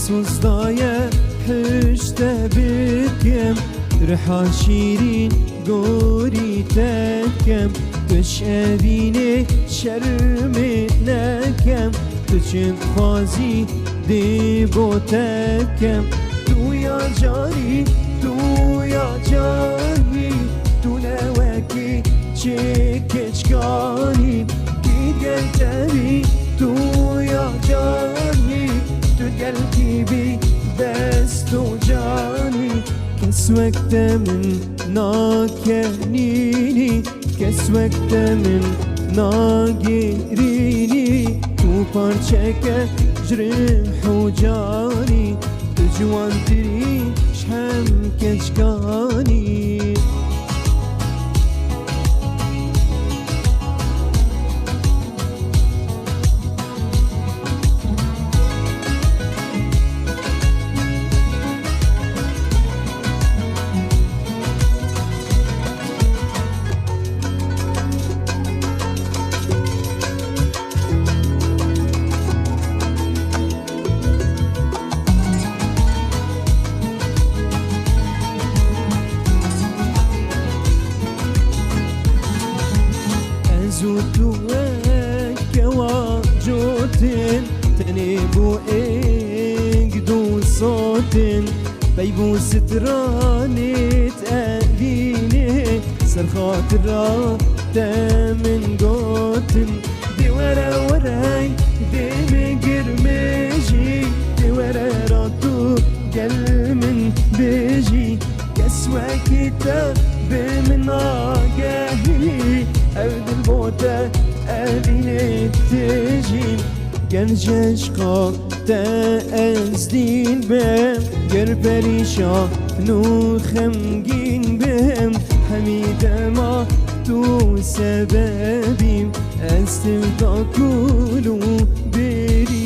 سوزدايا حشتا بكم رحا شيرين قوري تكم تش أبيني شرمي نكم تشم خوازي دي بوتكم تو يا جاري تو يا جاري تو نواكي چكچكاني ديگل تبي تو يا جاري تو قلبي بي دستو جاني كس وقت من ناكنيني كس وقت من ناگريني تو پارچك جرح و جاني تجوان تري شحم كچكاني زوتو كوا جوتن تنبو اقدو صوتن بيبو ستراني تأذيني سرخات را تمن قوتن دي ورا وراي دي مقرمجي دي ورا راتو قلمن بيجي كسوة كتاب من آقاهي أرض البوتة أبيني تجين گنجش خواه تأزدين بهم گر پریشان و خمگین بهم حمیده ما تو سببیم استم تا کلو بری